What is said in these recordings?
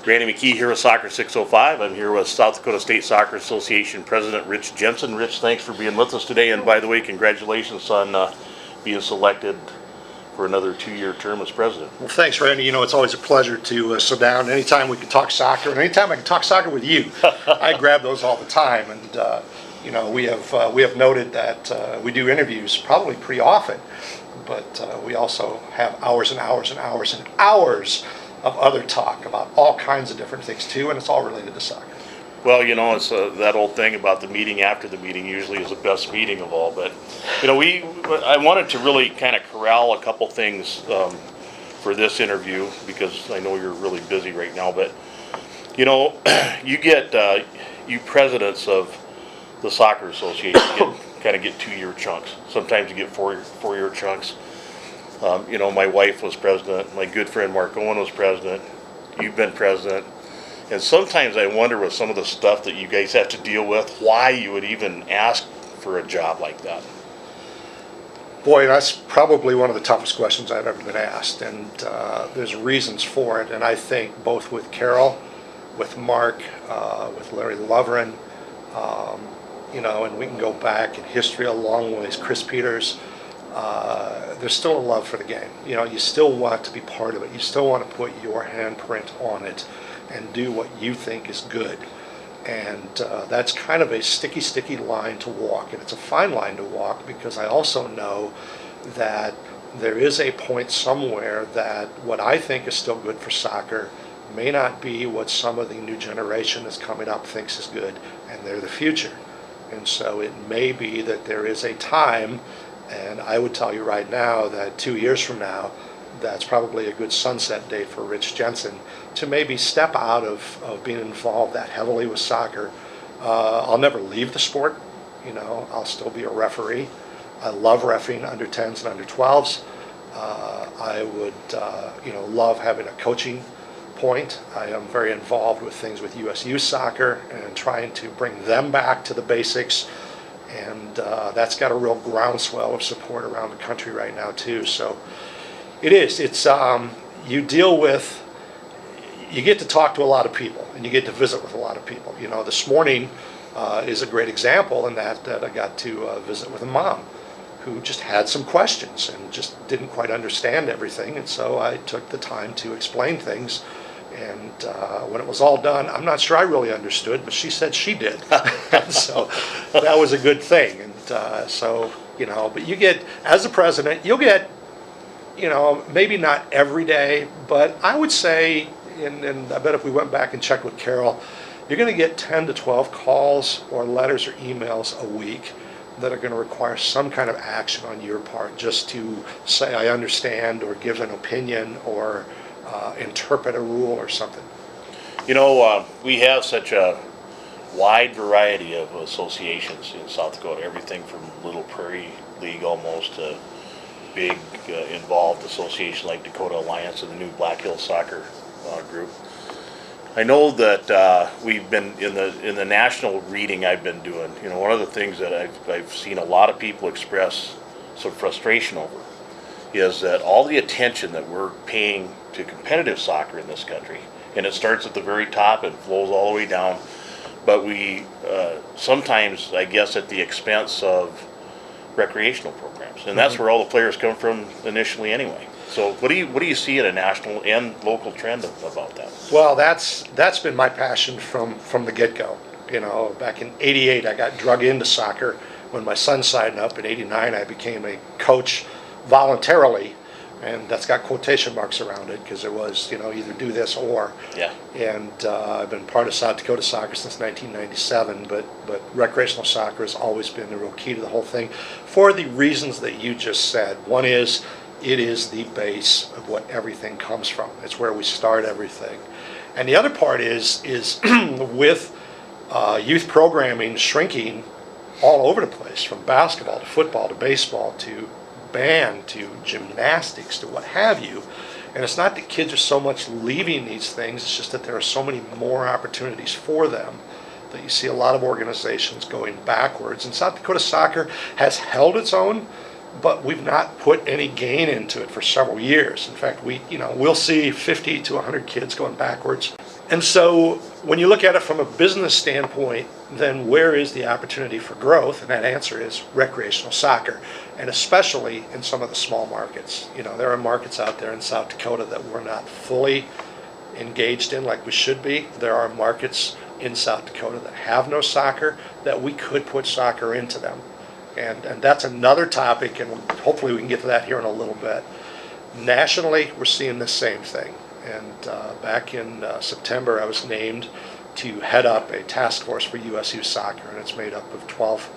Randy McKee here with Soccer 605. I'm here with South Dakota State Soccer Association President Rich Jensen. Rich, thanks for being with us today. And by the way, congratulations on being selected for another 2-year term as president. Well, thanks, Randy. You know, it's always a pleasure to sit down. Anytime we can talk soccer, and anytime I can talk soccer with you, I grab those all the time. And you know, we have noted that we do interviews probably pretty often, but we also have hours and hours and hours and hours of other talk about all kinds of different things too, and it's all related to soccer. Well, you know, it's that old thing about the meeting after the meeting usually is the best meeting of all. But, you know, I wanted to really kind of corral a couple things for this interview because I know you're really busy right now. But, you know, you presidents of the Soccer Association kind of get 2-year chunks. Sometimes you get four-year chunks. You know, my wife was president. My good friend Mark Owen was president. You've been president. And sometimes I wonder with some of the stuff that you guys have to deal with, why you would even ask for a job like that. Boy, that's probably one of the toughest questions I've ever been asked. And there's reasons for it. And I think both with Carol, with Mark, with Larry Loverin, you know, and we can go back in history a long ways, Chris Peters, there's still a love for the game. You know, you still want to be part of it. You still want to put your handprint on it and do what you think is good. And that's kind of a sticky line to walk. And it's a fine line to walk because I also know that there is a point somewhere that what I think is still good for soccer may not be what some of the new generation that's coming up thinks is good, and they're the future. And so it may be that there is a time, and I would tell you right now that 2 years from now, that's probably a good sunset date for Rich Jensen to maybe step out of being involved that heavily with soccer. I'll never leave the sport. You know, I'll still be a referee. I love refereeing under 10s and under 12s. I would, you know, love having a coaching point. I am very involved with things with U.S. Youth Soccer and trying to bring them back to the basics. And that's got a real groundswell of support around the country right now too. So it's you deal with, you get to talk to a lot of people and you get to visit with a lot of people. You know, this morning is a great example in that I got to visit with a mom who just had some questions and just didn't quite understand everything. And so I took the time to explain things. And when it was all done, I'm not sure I really understood, but she said she did. And so that was a good thing. And so, you know, but you get, as a president, you'll get, you know, maybe not every day, but I would say, and I bet if we went back and checked with Carol, you're going to get 10 to 12 calls or letters or emails a week that are going to require some kind of action on your part just to say I understand or give an opinion or interpret a rule or something. You know, we have such a wide variety of associations in South Dakota, everything from Little Prairie League almost to big involved association like Dakota Alliance and the new Black Hills Soccer group. I know that we've been in the national reading I've been doing. You know, one of the things that I've seen a lot of people express some frustration over is that all the attention that we're paying to competitive soccer in this country, and it starts at the very top and flows all the way down, but we sometimes, I guess, at the expense of recreational programs, and that's where all the players come from initially anyway. So what do you see at a national and local trend about that? Well, that's been my passion from the get-go. You know, back in '88, I got drug into soccer. When my son signed up in '89, I became a coach voluntarily, and that's got quotation marks around it because it was, you know, either do this or. Yeah. And I've been part of South Dakota Soccer since 1997, but recreational soccer has always been the real key to the whole thing for the reasons that you just said. One is it is the base of what everything comes from. It's where we start everything. And the other part is with youth programming shrinking all over the place, from basketball to football to baseball to band to gymnastics to what have you. And it's not that kids are so much leaving these things, it's just that there are so many more opportunities for them that you see a lot of organizations going backwards. And South Dakota Soccer has held its own, but we've not put any gain into it for several years. In fact, we'll see 50 to 100 kids going backwards And so when you look at it from a business standpoint, then where is the opportunity for growth? And that answer is recreational soccer, and especially in some of the small markets. There are markets out there in South Dakota that we're not fully engaged in like we should be. There are markets in South Dakota that have no soccer that we could put soccer into them. And that's another topic, and hopefully we can get to that here in a little bit. Nationally, we're seeing the same thing. And back in September, I was named to head up a task force for U.S. Youth Soccer, and it's made up of 12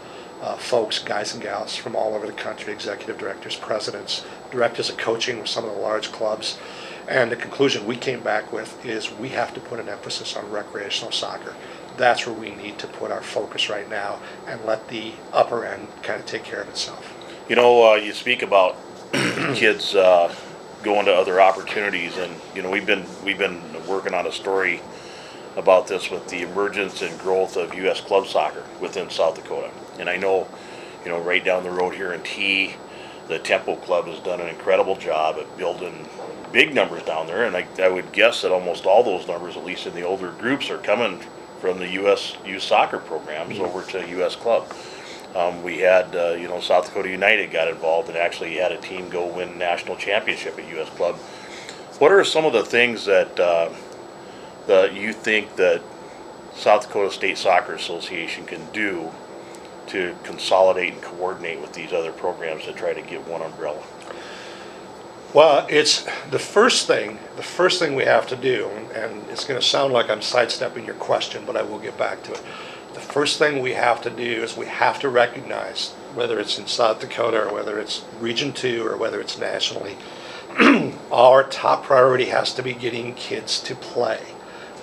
folks, guys and gals from all over the country, executive directors, presidents, directors of coaching with some of the large clubs. And the conclusion we came back with is we have to put an emphasis on recreational soccer. That's where we need to put our focus right now and let the upper end kind of take care of itself. You speak about kids going to other opportunities, and we've been working on a story about this with the emergence and growth of U.S. club soccer within South Dakota. And I know, right down the road here in T, the Tempo Club has done an incredible job at building big numbers down there, and I would guess that almost all those numbers, at least in the older groups, are coming from the U.S. youth soccer programs over to U.S. club. We had, South Dakota United got involved and actually had a team go win national championship at U.S. club. What are some of the things that you think that South Dakota State Soccer Association can do to consolidate and coordinate with these other programs to try to get one umbrella? Well, it's the first thing we have to do, and it's going to sound like I'm sidestepping your question, but I will get back to it. The first thing we have to do is we have to recognize, whether it's in South Dakota or whether it's Region 2 or whether it's nationally, our top priority has to be getting kids to play.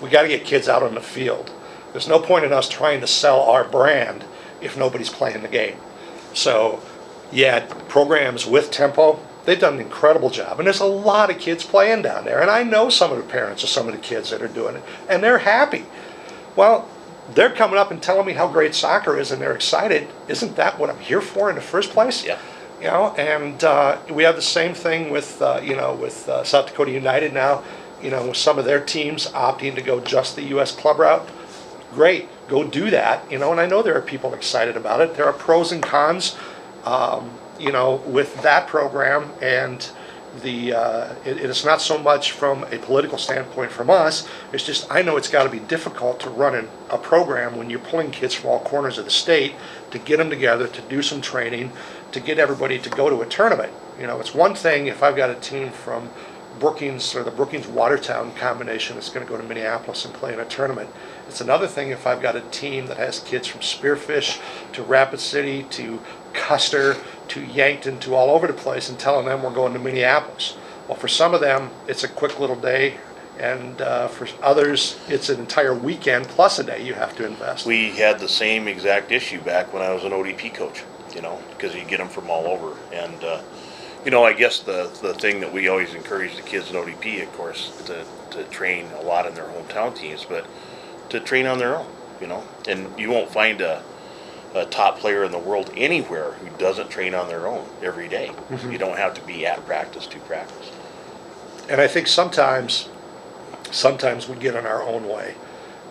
We got to get kids out on the field. There's no point in us trying to sell our brand if nobody's playing the game. So, yeah, programs with Tempo, they've done an incredible job. And there's a lot of kids playing down there. And I know some of the parents of some of the kids that are doing it. And they're happy. Well, they're coming up and telling me how great soccer is and they're excited. Isn't that what I'm here for in the first place? Yeah. And we have the same thing with South Dakota United now, with some of their teams opting to go just the U.S. club route. Great, go do that, and I know there are people excited about it. There are pros and cons, with that program, and it's not so much from a political standpoint from us. It's just I know it's got to be difficult to run a program when you're pulling kids from all corners of the state to get them together, to do some training, to get everybody to go to a tournament. It's one thing if I've got a team from Brookings or the Brookings-Watertown combination that's going to go to Minneapolis and play in a tournament. It's another thing if I've got a team that has kids from Spearfish to Rapid City to Custer to Yankton to all over the place and telling them we're going to Minneapolis. Well, for some of them, it's a quick little day, and for others, it's an entire weekend plus a day you have to invest. We had the same exact issue back when I was an ODP coach, because you get them from all over. And, I guess the thing that we always encourage the kids in ODP, of course, to train a lot in their hometown teams, but to train on their own, And you won't find a top player in the world anywhere who doesn't train on their own every day. Mm-hmm. You don't have to be at practice to practice. And I think sometimes we get in our own way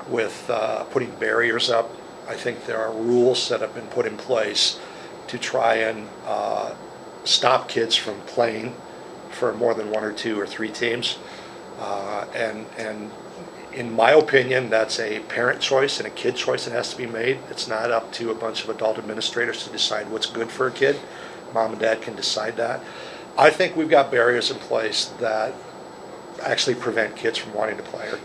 with putting barriers up. I think there are rules that have been put in place to try and stop kids from playing for more than one or two or three teams. And in my opinion, that's a parent choice and a kid choice that has to be made. It's not up to a bunch of adult administrators to decide what's good for a kid. Mom and dad can decide that. I think we've got barriers in place that actually prevent kids from wanting to play or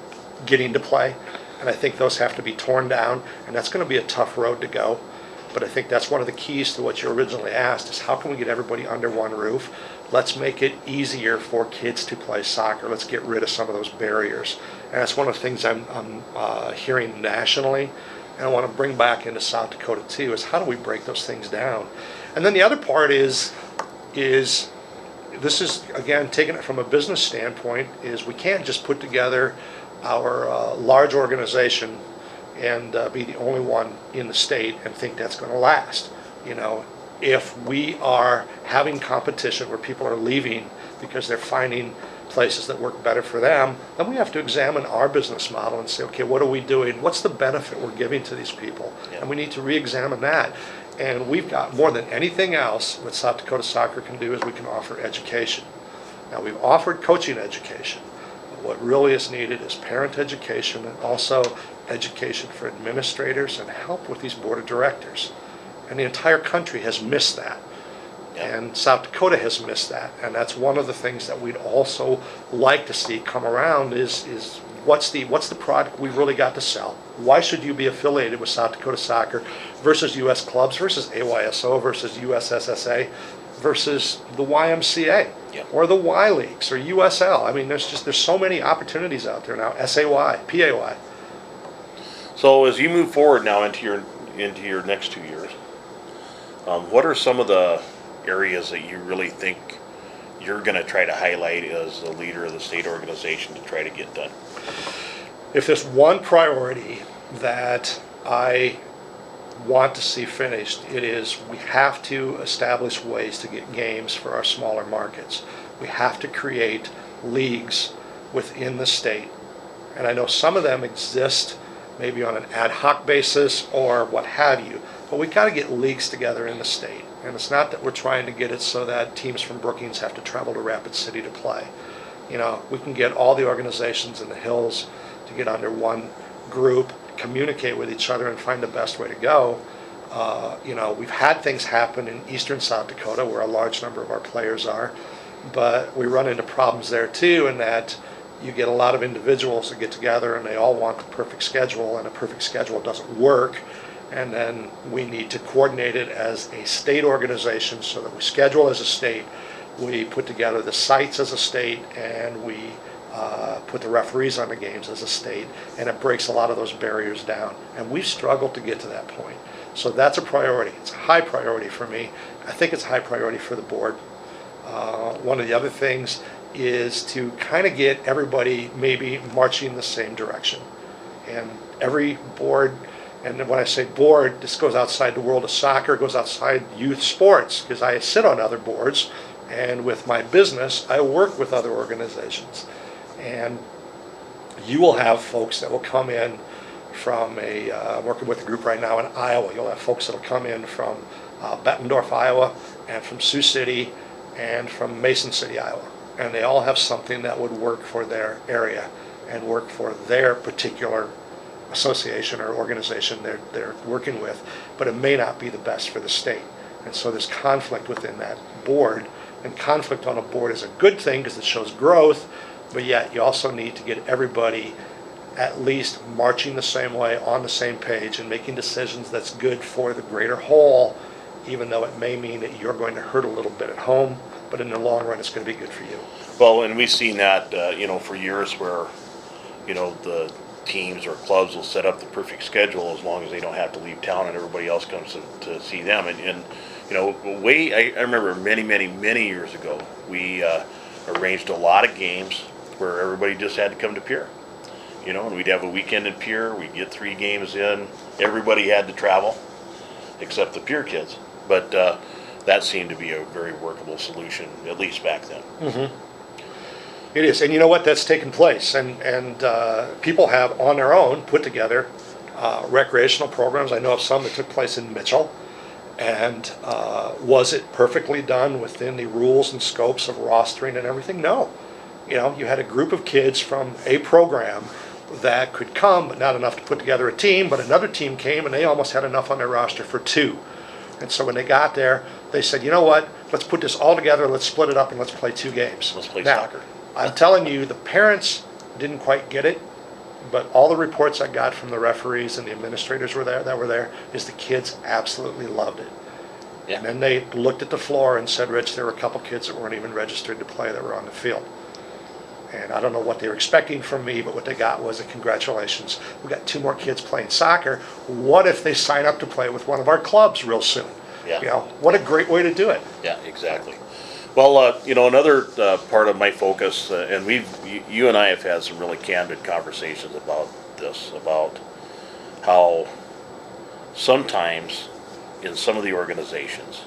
getting to play. And I think those have to be torn down, and that's going to be a tough road to go. But I think that's one of the keys to what you originally asked is how can we get everybody under one roof? Let's make it easier for kids to play soccer. Let's get rid of some of those barriers. And that's one of the things I'm hearing nationally, and I want to bring back into South Dakota too, is how do we break those things down? And then the other part is this is, again, taking it from a business standpoint, is we can't just put together our large organization and be the only one in the state and think that's going to last. If we are having competition where people are leaving because they're finding places that work better for them, then we have to examine our business model and say, okay, what are we doing? What's the benefit we're giving to these people? Yeah. And we need to re-examine that. And we've got more than anything else what South Dakota Soccer can do is we can offer education. Now, we've offered coaching education, but what really is needed is parent education and also education for administrators and help with these board of directors. And the entire country has missed that. Yeah. And South Dakota has missed that. And that's one of the things that we'd also like to see come around is what's the product we really got to sell? Why should you be affiliated with South Dakota Soccer versus U.S. clubs versus AYSO versus USSSA versus the YMCA or the Y Leagues or USL? I mean, there's so many opportunities out there now. SAY, PAY. So as you move forward now into your next 2 years, what are some of the areas that you really think you're going to try to highlight as the leader of the state organization to try to get done? If there's one priority that I want to see finished, it is we have to establish ways to get games for our smaller markets. We have to create leagues within the state. And I know some of them exist maybe on an ad hoc basis or what have you, but we got to get leagues together in the state. And it's not that we're trying to get it so that teams from Brookings have to travel to Rapid City to play. You know, we can get all the organizations in the hills to get under one group, communicate with each other, and find the best way to go. You know, we've had things happen in eastern South Dakota where a large number of our players are, but we run into problems there too, in that you get a lot of individuals that get together and they all want the perfect schedule, and a perfect schedule doesn't work. And then we need to coordinate it as a state organization so that we schedule as a state, we put together the sites as a state, and we put the referees on the games as a state, and it breaks a lot of those barriers down. And we've struggled to get to that point. So that's a priority. It's a high priority for me. I think it's a high priority for the board. One of the other things is to kind of get everybody maybe marching in the same direction. And every board, and when I say board, this goes outside the world of soccer, goes outside youth sports, because I sit on other boards, and with my business, I work with other organizations. And you will have folks that will come in from I'm working with a group right now in Iowa. You'll have folks that will come in from Bettendorf, Iowa, and from Sioux City, and from Mason City, Iowa. And they all have something that would work for their area and work for their particular association or organization they're working with, but it may not be the best for the state. And so there's conflict within that board, and conflict on a board is a good thing because it shows growth, but yet you also need to get everybody at least marching the same way, on the same page, and making decisions that's good for the greater whole, even though it may mean that you're going to hurt a little bit at home, but in the long run it's going to be good for you. Well, and we've seen that, for years where, the teams or clubs will set up the perfect schedule as long as they don't have to leave town and everybody else comes to see them. And I remember many years ago, we arranged a lot of games where everybody just had to come to Pierre. And we'd have a weekend in Pierre, we'd get 3 games in, everybody had to travel except the Pierre kids. But that seemed to be a very workable solution, at least back then. Mm-hmm. It is, and you know what? That's taken place, and people have on their own put together recreational programs. I know of some that took place in Mitchell, and was it perfectly done within the rules and scopes of rostering and everything? No. You had a group of kids from a program that could come, but not enough to put together a team, but another team came and they almost had enough on their roster for 2. And so when they got there, they said, you know what, let's put this all together, let's split it up, and let's play 2 games. Let's play now, soccer. I'm telling you, the parents didn't quite get it, but all the reports I got from the referees and the administrators that were there, is the kids absolutely loved it. Yeah. And then they looked at the floor and said, Rich, there were a couple kids that weren't even registered to play that were on the field. And I don't know what they were expecting from me, but what they got was a congratulations. We got 2 more kids playing soccer. What if they sign up to play with one of our clubs real soon? Yeah. What a great way to do it. Yeah, exactly. Well, another part of my focus, and you and I have had some really candid conversations about this, about how sometimes in some of the organizations,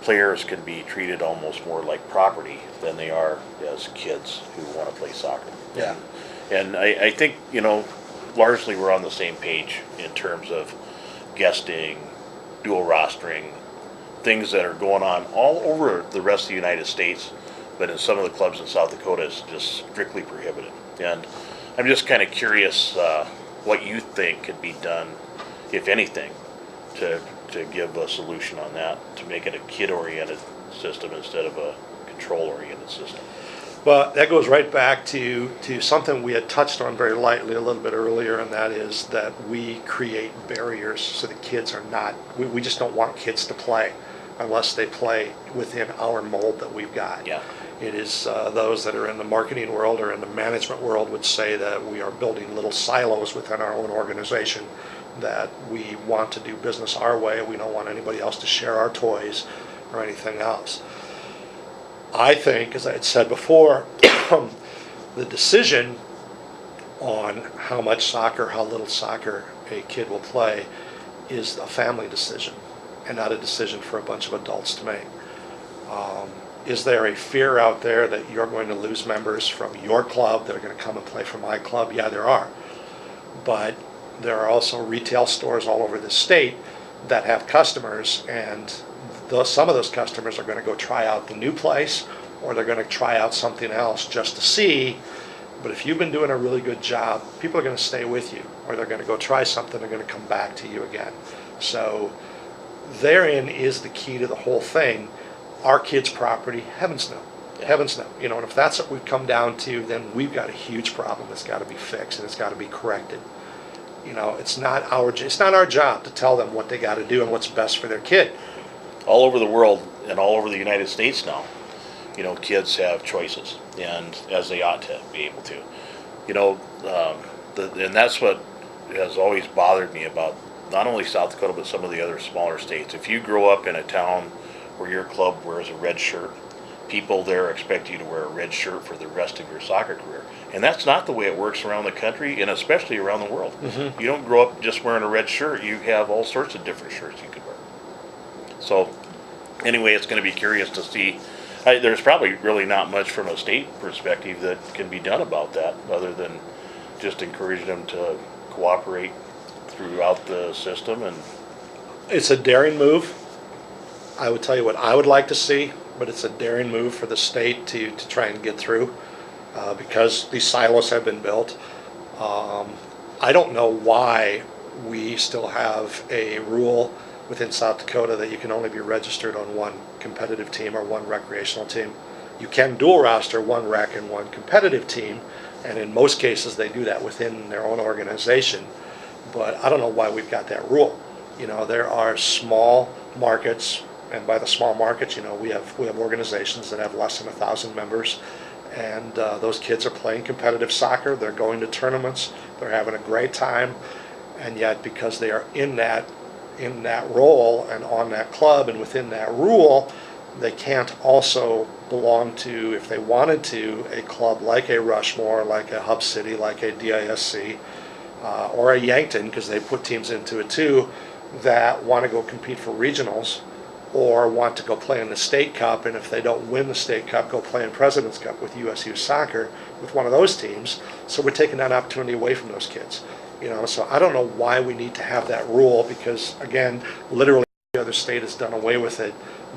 players can be treated almost more like property than they are as kids who want to play soccer. Yeah. And I think, largely we're on the same page in terms of guesting, dual rostering, things that are going on all over the rest of the United States, but in some of the clubs in South Dakota it's just strictly prohibited. And I'm just kind of curious what you think could be done, if anything, to give a solution on that, to make it a kid-oriented system instead of a control-oriented system. Well, that goes right back to something we had touched on very lightly a little bit earlier, and that is that we create barriers so the kids are not, we just don't want kids to play unless they play within our mold that we've got. Yeah. It is those that are in the marketing world or in the management world would say that we are building little silos within our own organization, that we want to do business our way. We don't want anybody else to share our toys or anything else. I think, as I had said before, the decision on how much soccer, how little soccer a kid will play is a family decision and not a decision for a bunch of adults to make. Is there a fear out there that you're going to lose members from your club that are going to come and play for my club? Yeah, there are. But there are also retail stores all over the state that have customers, and some of those customers are going to go try out the new place, or they're going to try out something else just to see. But if you've been doing a really good job, people are going to stay with you, or they're going to go try something, they're going to come back to you again. So therein is the key to the whole thing. Our kids' property, heavens no. Yeah. Heavens no. And if that's what we've come down to, then we've got a huge problem that's got to be fixed and it's got to be corrected. It's not our job to tell them what they got to do and what's best for their kid. All over the world and all over the United States now, kids have choices, and as they ought to be able to. And that's what has always bothered me about not only South Dakota but some of the other smaller states. If you grow up in a town where your club wears a red shirt, people there expect you to wear a red shirt for the rest of your soccer career. And that's not the way it works around the country, and especially around the world. Mm-hmm. You don't grow up just wearing a red shirt. You have all sorts of different shirts you could wear. So anyway, it's going to be curious to see. There's probably really not much from a state perspective that can be done about that, other than just encourage them to cooperate throughout the system. And it's a daring move. I would tell you what I would like to see, but it's a daring move for the state to try and get through because these silos have been built. I don't know why we still have a rule within South Dakota that you can only be registered on one competitive team or one recreational team. You can dual roster one rec and one competitive team, and in most cases they do that within their own organization. But I don't know why we've got that rule. There are small markets, and by the small markets, we have organizations that have less than 1,000 members, and those kids are playing competitive soccer. They're going to tournaments. They're having a great time, and yet because they are in that role and on that club and within that rule, they can't also belong to, if they wanted to, a club like a Rushmore, like a Hub City, like a DISC, or a Yankton, because they put teams into it too, that want to go compete for regionals or want to go play in the state cup, and if they don't win the state cup, go play in President's Cup with USU Soccer with one of those teams. So we're taking that opportunity away from those kids. So I don't know why we need to have that rule, because again, literally the other state has done away with it,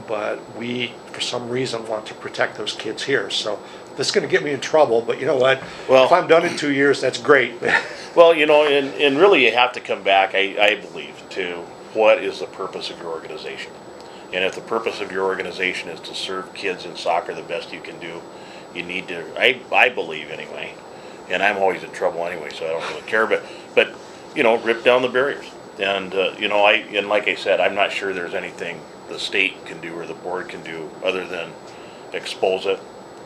but we, for some reason, want to protect those kids here. So this is going to get me in trouble, but you know what? Well, if I'm done in 2 years, that's great. Well, and really you have to come back, I believe, to what is the purpose of your organization. And if the purpose of your organization is to serve kids in soccer the best you can do, you need to, I believe anyway, and I'm always in trouble anyway, so I don't really care, but rip down the barriers. And, and like I said, I'm not sure there's anything the state can do or the board can do other than expose it,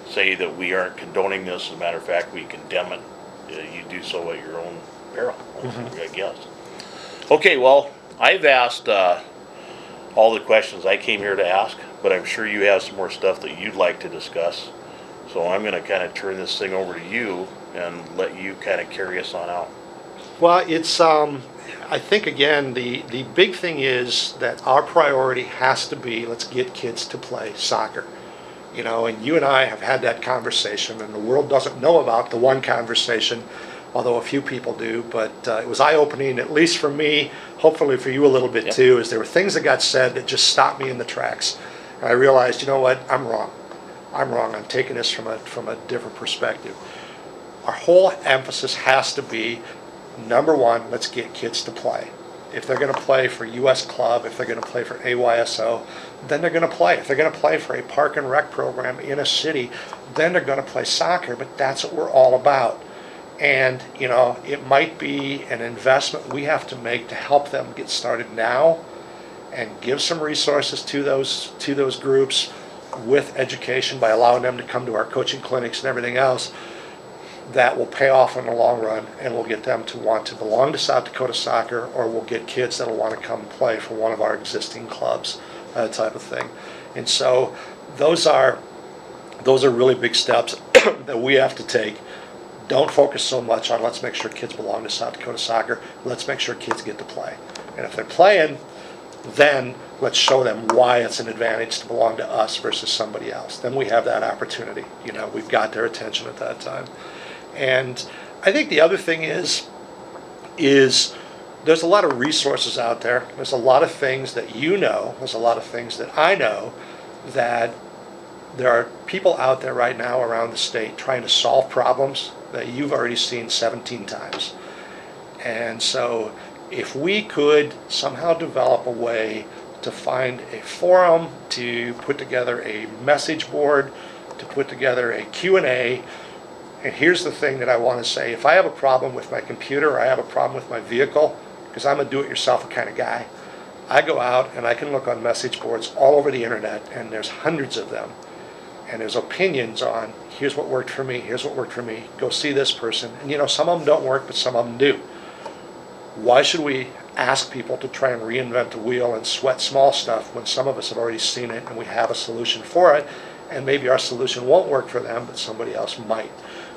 say that we aren't condoning this. As a matter of fact, we condemn it. You do so at your own peril, I guess. Okay, well, I've asked all the questions I came here to ask, but I'm sure you have some more stuff that you'd like to discuss. So I'm going to kind of turn this thing over to you and let you kind of carry us on out. Well, it's I think, again, the big thing is that our priority has to be, let's get kids to play soccer. You know, and you and I have had that conversation, and the world doesn't know about the one conversation, although a few people do, but it was eye-opening, at least for me, hopefully for you a little bit too, is there were things that got said that just stopped me in the tracks. And I realized, you know what, I'm wrong. I'm taking this from a different perspective. Our whole emphasis has to be, number one, let's get kids to play. If they're going to play for U.S. Club, if they're going to play for AYSO, then they're going to play. If they're going to play for a park and rec program in a city, then they're going to play soccer, but that's what we're all about. And, you know, it might be an investment we have to make to help them get started now and give some resources to those groups with education by allowing them to come to our coaching clinics and everything else. That will pay off in the long run, and we'll get them to want to belong to South Dakota Soccer, or we'll get kids that will want to come play for one of our existing clubs, that type of thing. And so those are really big steps that we have to take. Don't focus so much on let's make sure kids belong to South Dakota Soccer. Let's make sure kids get to play. And if they're playing, then let's show them why it's an advantage to belong to us versus somebody else. Then we have that opportunity. You know, we've got their attention at that time. And I think the other thing is there's a lot of resources out there. There's a lot of things that you know. There's a lot of things that I know, that there are people out there right now around the state trying to solve problems that you've already seen 17 times. And so if we could somehow develop a way to find a forum, to put together a message board, to put together a Q&A. And here's the thing that I want to say. If I have a problem with my computer, or I have a problem with my vehicle, because I'm a do-it-yourself kind of guy, I go out and I can look on message boards all over the internet, and there's hundreds of them. And there's opinions on, here's what worked for me, here's what worked for me, go see this person. And you know, some of them don't work, but some of them do. Why should we ask people to try and reinvent the wheel and sweat small stuff when some of us have already seen it and we have a solution for it, and maybe our solution won't work for them, but somebody else might?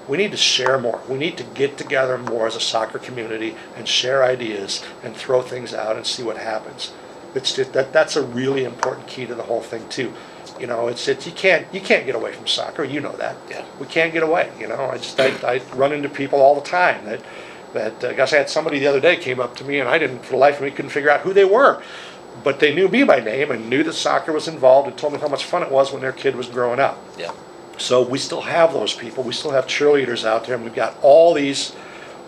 We need to share more. We need to get together more as a soccer community and share ideas and throw things out and see what happens. It's just that's a really important key to the whole thing too. You know, you can't get away from soccer. You know that. Yeah. We can't get away. You know, I run into people all the time that gosh, I had somebody the other day came up to me, and I didn't, for the life of me, couldn't figure out who they were, but they knew me by name and knew that soccer was involved and told me how much fun it was when their kid was growing up. Yeah. So we still have those people. We still have cheerleaders out there, and we've got all these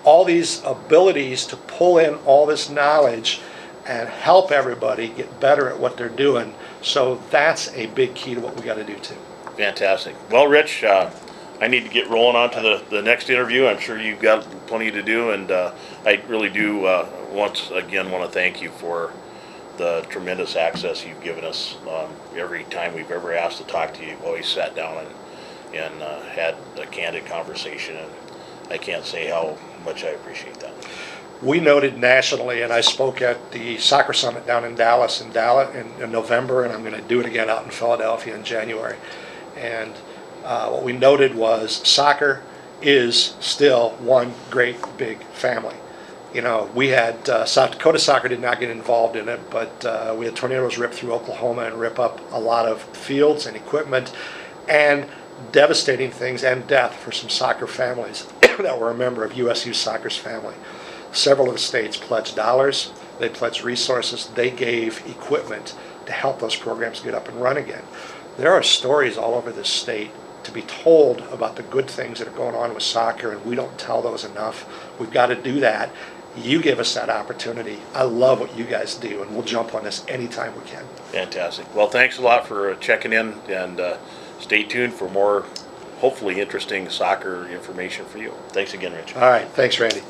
abilities to pull in all this knowledge and help everybody get better at what they're doing. So that's a big key to what we got to do too. Fantastic. Well, Rich, I need to get rolling on to the next interview. I'm sure you've got plenty to do, and I really do once again want to thank you for the tremendous access you've given us. Every time we've ever asked to talk to you, you've always sat down and had a candid conversation, and I can't say how much I appreciate that. We noted nationally, and I spoke at the Soccer Summit down in Dallas in November, and I'm going to do it again out in Philadelphia in January. And what we noted was soccer is still one great big family. You know, we had South Dakota Soccer did not get involved in it, but we had tornadoes rip through Oklahoma and rip up a lot of fields and equipment, and devastating things and death for some soccer families that were a member of USU Soccer's family. Several of the states pledged dollars, they pledged resources, they gave equipment to help those programs get up and run again. There are stories all over this state to be told about the good things that are going on with soccer, and we don't tell those enough. We've got to do that. You give us that opportunity. I love what you guys do, and we'll jump on this anytime we can. Fantastic. Well, thanks a lot for checking in, and stay tuned for more, hopefully interesting soccer information for you. Thanks again, Rich. All right. Thanks, Randy.